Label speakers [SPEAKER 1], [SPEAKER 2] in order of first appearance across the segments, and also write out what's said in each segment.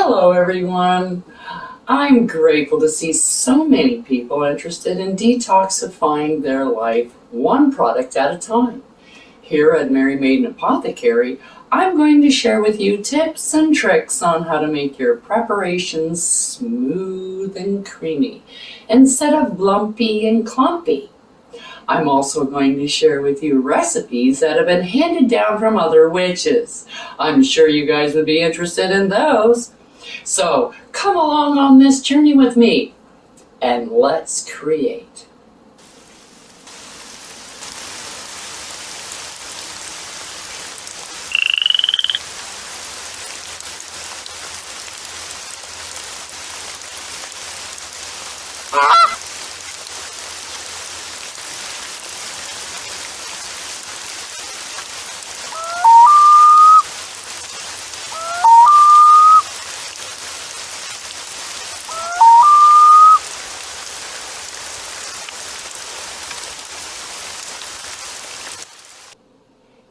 [SPEAKER 1] Hello everyone. I'm grateful to see so many people interested in detoxifying their life one product at a time. Here at Mary Maiden Apothecary, I'm going to share with you tips and tricks on how to make your preparations smooth and creamy instead of lumpy and clumpy. I'm also going to share with you recipes that have been handed down from other witches. I'm sure you guys would be interested in those. So come along on this journey with me and let's create.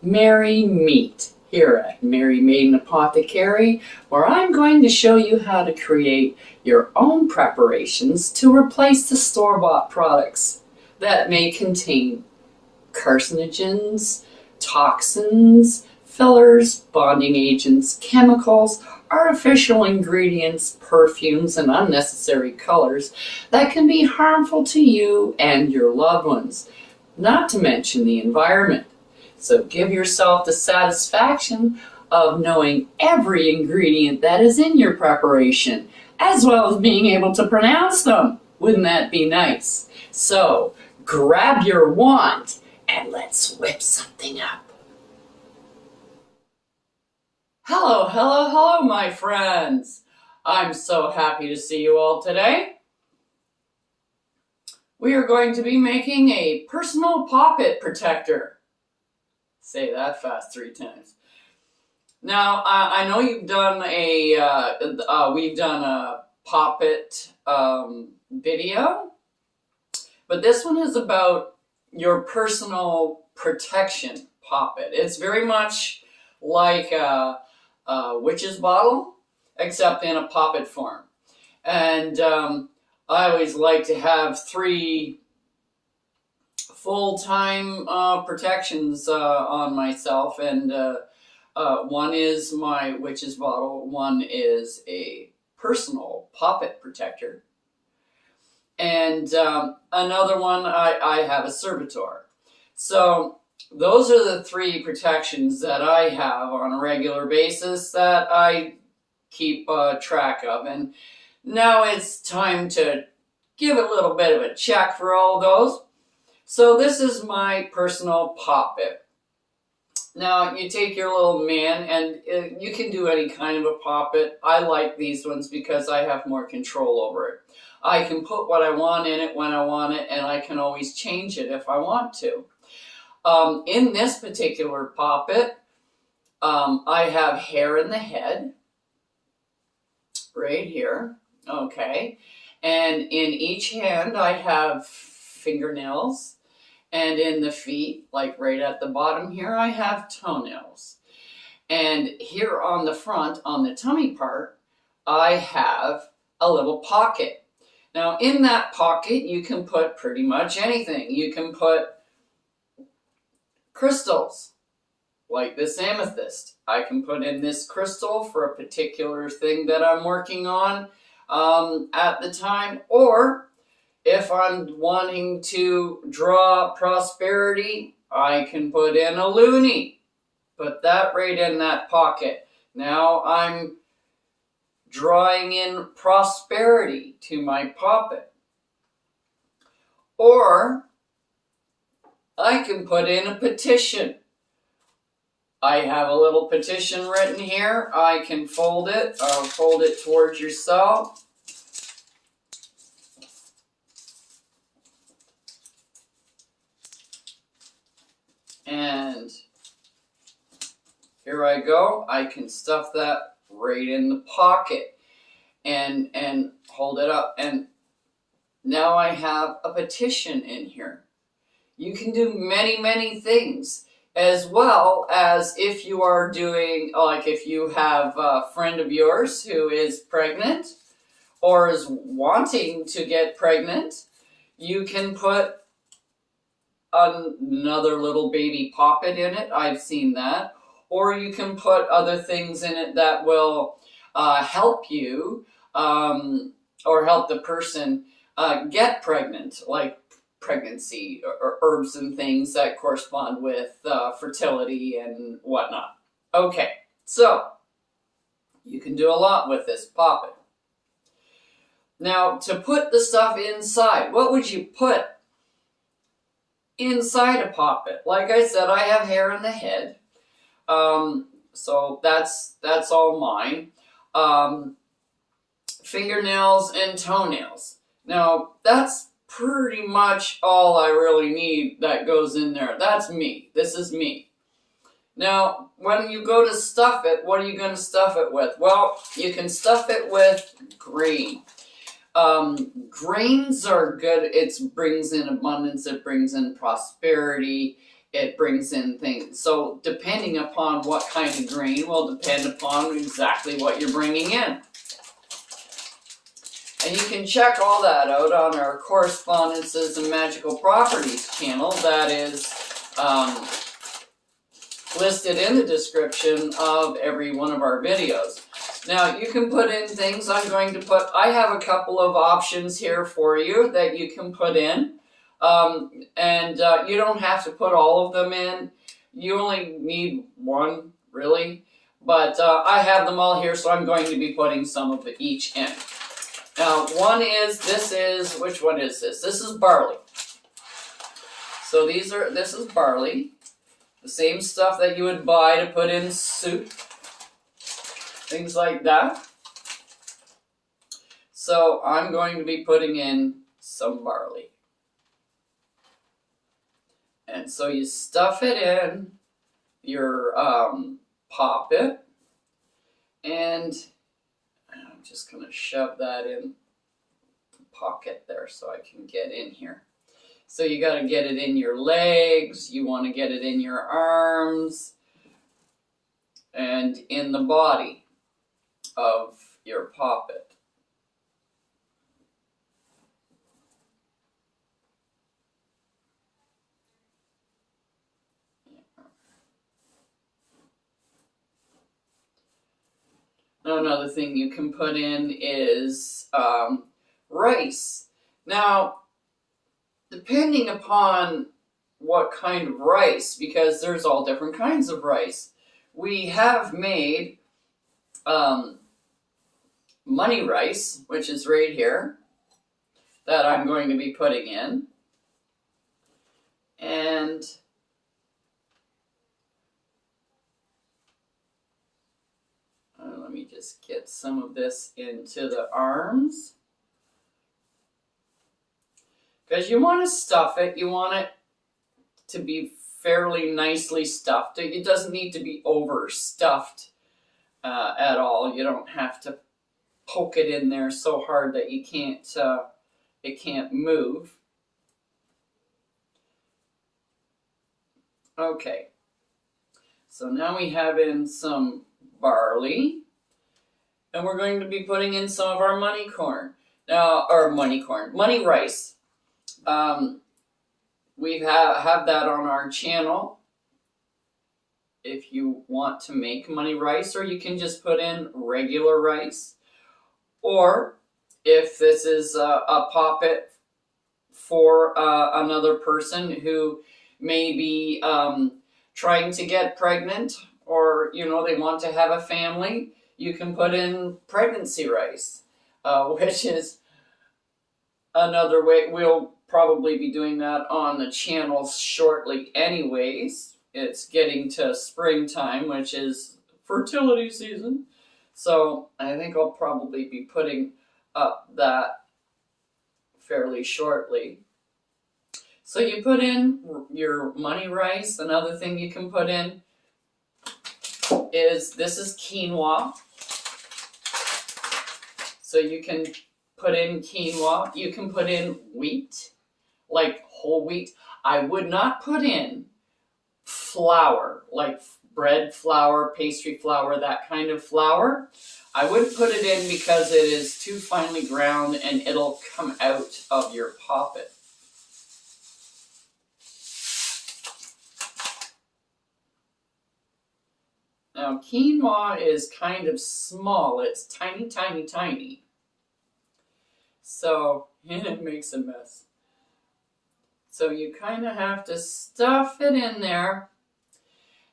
[SPEAKER 1] Merry Meet here at Mary Maiden Apothecary, where I'm going to show you how to create your own preparations to replace the store-bought products that may contain carcinogens, toxins, fillers, bonding agents, chemicals, artificial ingredients, perfumes, and unnecessary colors that can be harmful to you and your loved ones, not to mention the environment. So give yourself the satisfaction of knowing every ingredient that is in your preparation, as well as being able to pronounce them. Wouldn't that be nice? So grab your wand and let's whip something up. Hello, hello, hello, my friends. I'm so happy to see you all today. We are going to be making a personal poppet protector. Say that fast 3 times. Now, I know you've done we've done a Poppet video, but this one is about your personal protection Poppet. It's very much like a witch's bottle, except in a Poppet form. And I always like to have 3 full-time protections on myself, and one is my witch's bottle, one is a personal Poppet protector, and another one I have a servitor. So those are the 3 protections that I have on a regular basis that I keep track of, and now it's time to give a little bit of a check for all those. So this is my personal Poppet. Now you take your little man, and you can do any kind of a Poppet. I like these ones because I have more control over it. I can put what I want in it when I want it, and I can always change it if I want to. In this particular Poppet, I have hair in the head, right here, okay, and in each hand I have fingernails, and in the feet, like right at the bottom here, I have toenails. And here on the front, on the tummy part, I have a little pocket. Now in that pocket, you can put pretty much anything. You can put crystals, like this amethyst. I can put in this crystal for a particular thing that I'm working on at the time, or if I'm wanting to draw prosperity, I can put in a loonie. Put that right in that pocket. Now I'm drawing in prosperity to my Poppet. Or I can put in a petition. I have a little petition written here. I can fold it towards yourself. And here I go. I can stuff that right in the pocket and hold it up. And now I have a petition in here. You can do many, many things. as well as if you are doing, like if you have a friend of yours who is pregnant or is wanting to get pregnant, you can put another little baby Poppet in it. I've seen that. Or you can put other things in it that will help you or help the person get pregnant, like pregnancy or herbs and things that correspond with fertility and whatnot. Okay, so you can do a lot with this Poppet. Now, to put the stuff inside, what would you put inside a Poppet? Like I said, I have hair in the head, so that's all mine. Fingernails and toenails. Now, that's pretty much all I really need that goes in there. That's me. This is me. Now, when you go to stuff it, what are you going to stuff it with? Well, you can stuff it with grain. Grains are good. It brings in abundance. It brings in prosperity. It brings in things. So depending upon what kind of grain will depend upon exactly what you're bringing in. And you can check all that out on our Correspondences and Magical Properties channel. That is listed in the description of every one of our videos. Now, you can put in things. I have a couple of options here for you that you can put in. You don't have to put all of them in. You only need one, really. But I have them all here, so I'm going to be putting some of each in. Now, which one is this? This is barley. So this is barley. The same stuff that you would buy to put in soup. Things like that. So I'm going to be putting in some barley. And so you stuff it in your Poppet. And I'm just going to shove that in the pocket there so I can get in here. So you got to get it in your legs. You want to get it in your arms. And in the body of your Poppet. Now, another thing you can put in is rice. Now, depending upon what kind of rice, because there's all different kinds of rice. We have made money rice, which is right here, that I'm going to be putting in. And let me just get some of this into the arms. Because you want to stuff it. You want it to be fairly nicely stuffed. It doesn't need to be overstuffed at all. You don't have to poke it in there so hard that you it can't move. Okay. So now we have in some barley. And we're going to be putting in some of our money rice. We have that on our channel if you want to make money rice, or you can just put in regular rice. Or if this is a Poppet for another person who may be trying to get pregnant, or they want to have a family, you can put in pregnancy rice, which is another way. We'll probably be doing that on the channel shortly anyways. It's getting to springtime, which is fertility season. So I think I'll probably be putting up that fairly shortly. So you put in your money rice. Another thing you can put in is quinoa. So you can put in quinoa. You can put in wheat, like whole wheat. I would not put in flour, like bread flour, pastry flour, that kind of flour. I wouldn't put it in because it is too finely ground and it'll come out of your poppet. Now, quinoa is kind of small. It's tiny, tiny, tiny. So, and it makes a mess. So you kind of have to stuff it in there.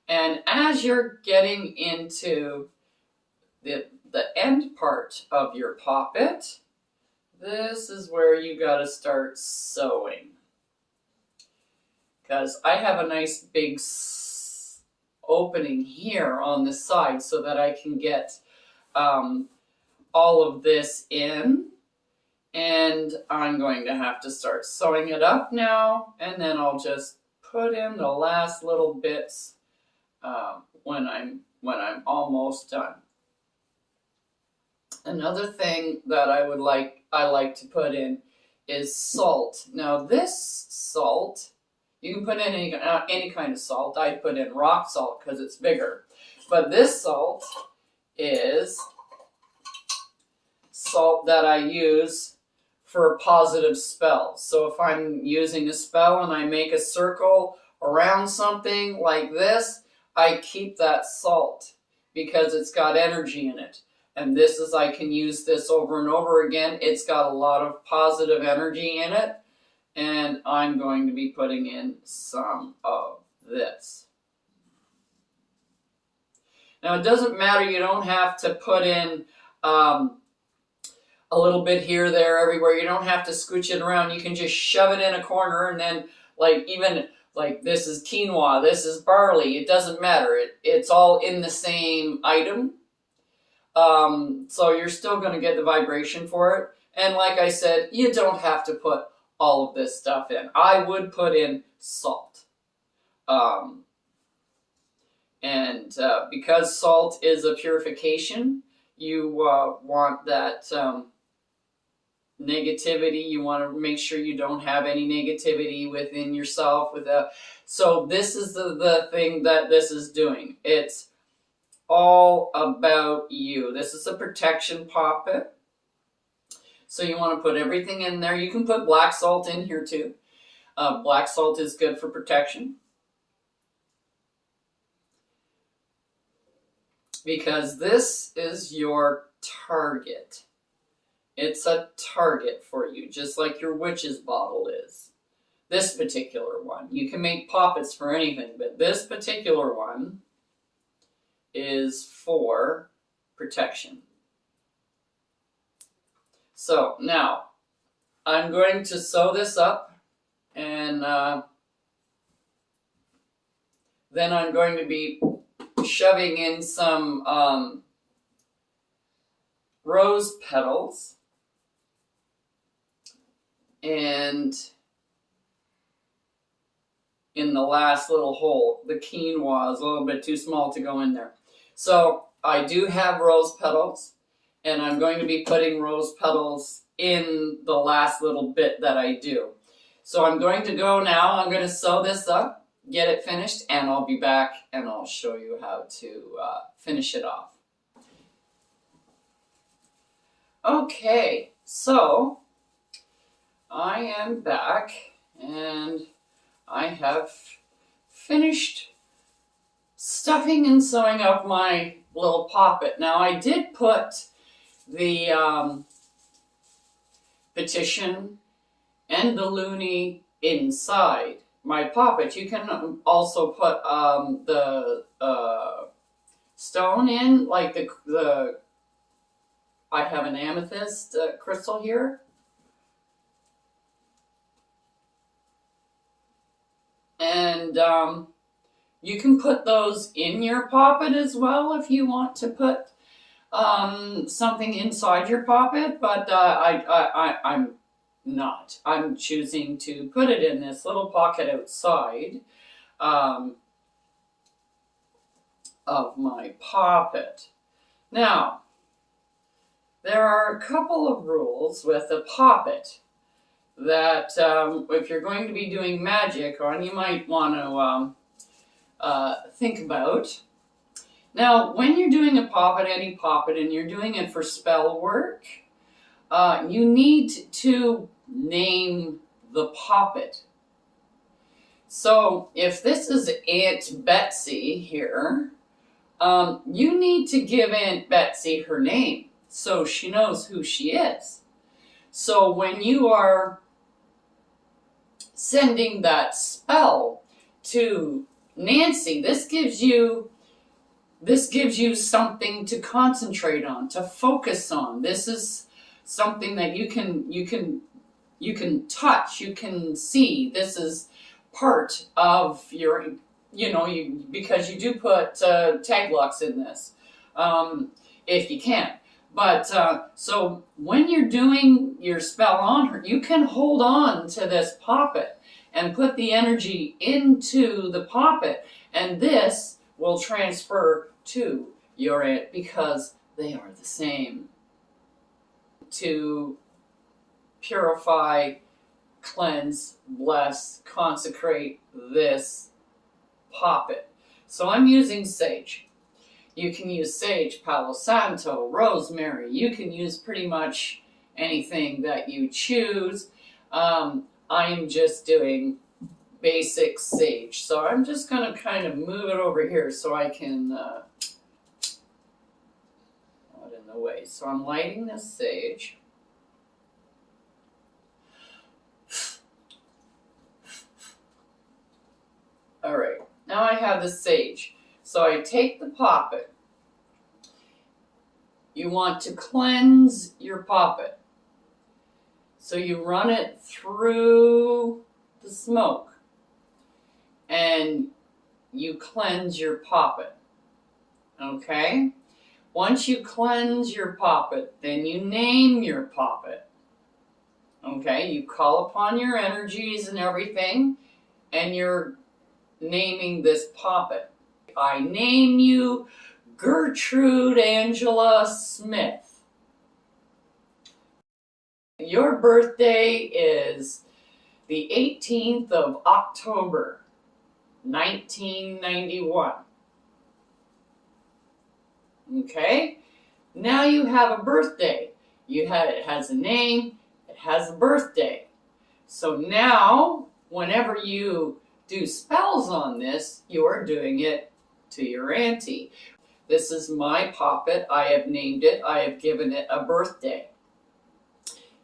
[SPEAKER 1] And as you're getting into the end part of your poppet, this is where you got to start sewing. Because I have a nice big opening here on the side so that I can get all of this in. And I'm going to have to start sewing it up now, and then I'll just put in the last little bits when I'm almost done. Another thing that I like to put in is salt. Now this salt, you can put in any kind of salt. I put in rock salt because it's bigger, but this salt is salt that I use for positive spells. So if I'm using a spell and I make a circle around something like this, I keep that salt because it's got energy in it. And this is, I can use this over and over again. It's got a lot of positive energy in it. And I'm going to be putting in some of this. Now it doesn't matter, you don't have to put in a little bit here, there, everywhere. You don't have to scooch it around. You can just shove it in a corner, and then even this is quinoa, this is barley. It doesn't matter. It's all in the same item. So you're still going to get the vibration for it. And like I said, you don't have to put all of this stuff in. I would put in salt. Because salt is a purification, you want that negativity. You want to make sure you don't have any negativity within yourself. So this is the thing that this is doing. It's all about you. This is a protection poppet. So you want to put everything in there. You can put black salt in here too. Black salt is good for protection. Because this is your target. It's a target for you, just like your witch's bottle is. This particular one. You can make poppets for anything, but this particular one is for protection. So now, I'm going to sew this up, and then I'm going to be shoving in some rose petals, and in the last little hole, the quinoa is a little bit too small to go in there. So I do have rose petals, and I'm going to be putting rose petals in the last little bit that I do. So I'm going to go now, I'm going to sew this up, get it finished, and I'll be back and I'll show you how to finish it off. Okay, so I am back and I have finished stuffing and sewing up my little poppet. Now I did put the petition and the loonie inside my poppet. You can also put the stone in, like the I have an amethyst crystal here. And you can put those in your poppet as well if you want to put something inside your poppet, but I'm not. I'm choosing to put it in this little pocket outside of my poppet. Now, there are a couple of rules with a poppet that if you're going to be doing magic on, you might want to think about. Now, when you're doing a poppet, any poppet, and you're doing it for spell work, you need to name the poppet. So if this is Aunt Betsy here, you need to give Aunt Betsy her name so she knows who she is. So when you are sending that spell to Nancy, this gives you something to concentrate on, to focus on. This is something that you can touch, you can see. This is part of your, because you do put tag locks in this, if you can. But so when you're doing your spell on her, you can hold on to this poppet and put the energy into the poppet, and this will transfer to your aunt because they are the same. To purify, cleanse, bless, consecrate this poppet. So I'm using sage. You can use sage, Palo Santo, rosemary. You can use pretty much anything that you choose. I'm just doing basic sage. So I'm just going to kind of move it over here so I can not in the way. So I'm lighting this sage. All right, now I have the sage. So I take the poppet. You want to cleanse your poppet. So you run it through the smoke and you cleanse your poppet. Okay? Once you cleanse your poppet, then you name your poppet. Okay? You call upon your energies and everything, and you're naming this poppet. I name you Gertrude Angela Smith. Your birthday is the 18th of October, 1991. Okay? Now you have a birthday. It has a name, it has a birthday. So now, whenever you do spells on this, you are doing it to your auntie. This is my poppet. I have named it. I have given it a birthday.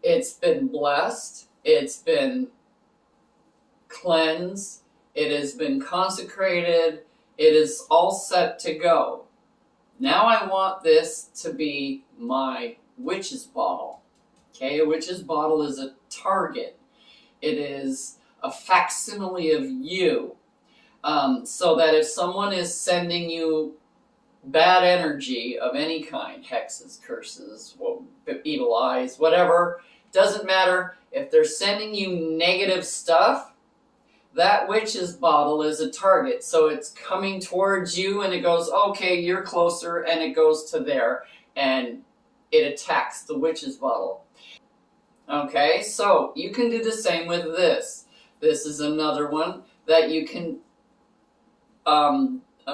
[SPEAKER 1] It's been blessed. It's been cleansed. It has been consecrated. It is all set to go. Now I want this to be my witch's bottle. Okay, a witch's bottle is a target. It is a facsimile of you. So that if someone is sending you bad energy of any kind, hexes, curses, evil eyes, whatever, doesn't matter. If they're sending you negative stuff, that witch's bottle is a target. So it's coming towards you and it goes, okay, you're closer, and it goes to there and it attacks the witch's bottle. Okay, so you can do the same with this. This is another one that you can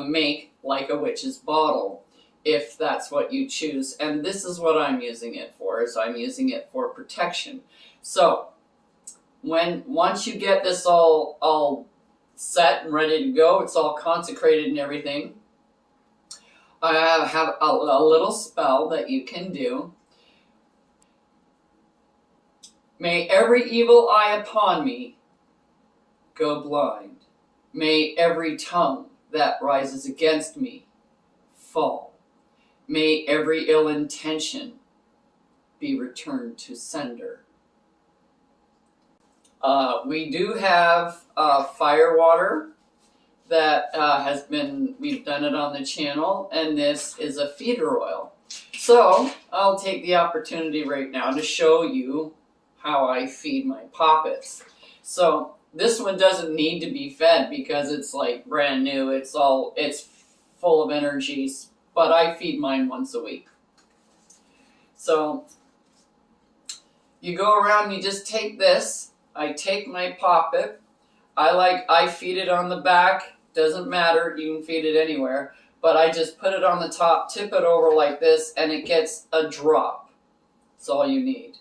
[SPEAKER 1] make like a witch's bottle, if that's what you choose. And this is what I'm using it for, is I'm using it for protection. So once you get this all set and ready to go, it's all consecrated and everything, I have a little spell that you can do. May every evil eye upon me go blind. May every tongue that rises against me fall. May every ill intention be returned to sender. We do have fire water that we've done it on the channel, and this is a feeder oil. So I'll take the opportunity right now to show you how I feed my poppets. So this one doesn't need to be fed because it's like brand new. It's full of energies, but I feed mine once a week. So you go around, you just take this. I take my poppet. I feed it on the back Doesn't matter, you can feed it anywhere. But I just put it on the top, tip it over like this, and it gets a drop. That's all you need.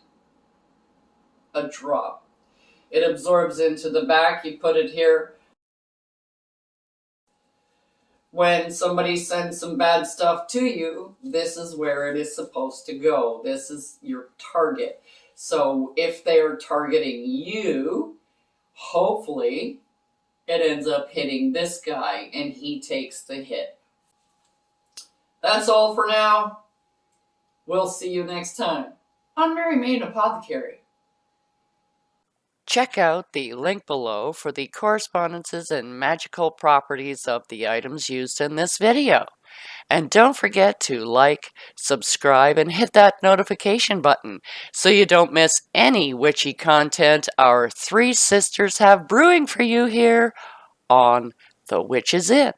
[SPEAKER 1] A drop. It absorbs into the back, you put it here. When somebody sends some bad stuff to you, this is where it is supposed to go. This is your target. So if they are targeting you, hopefully it ends up hitting this guy and he takes the hit. That's all for now. We'll see you next time on Mary Maid Apothecary.
[SPEAKER 2] Check out the link below for the correspondences and magical properties of the items used in this video. And don't forget to like, subscribe, and hit that notification button so you don't miss any witchy content our three sisters have brewing for you here on The Witch's Inn.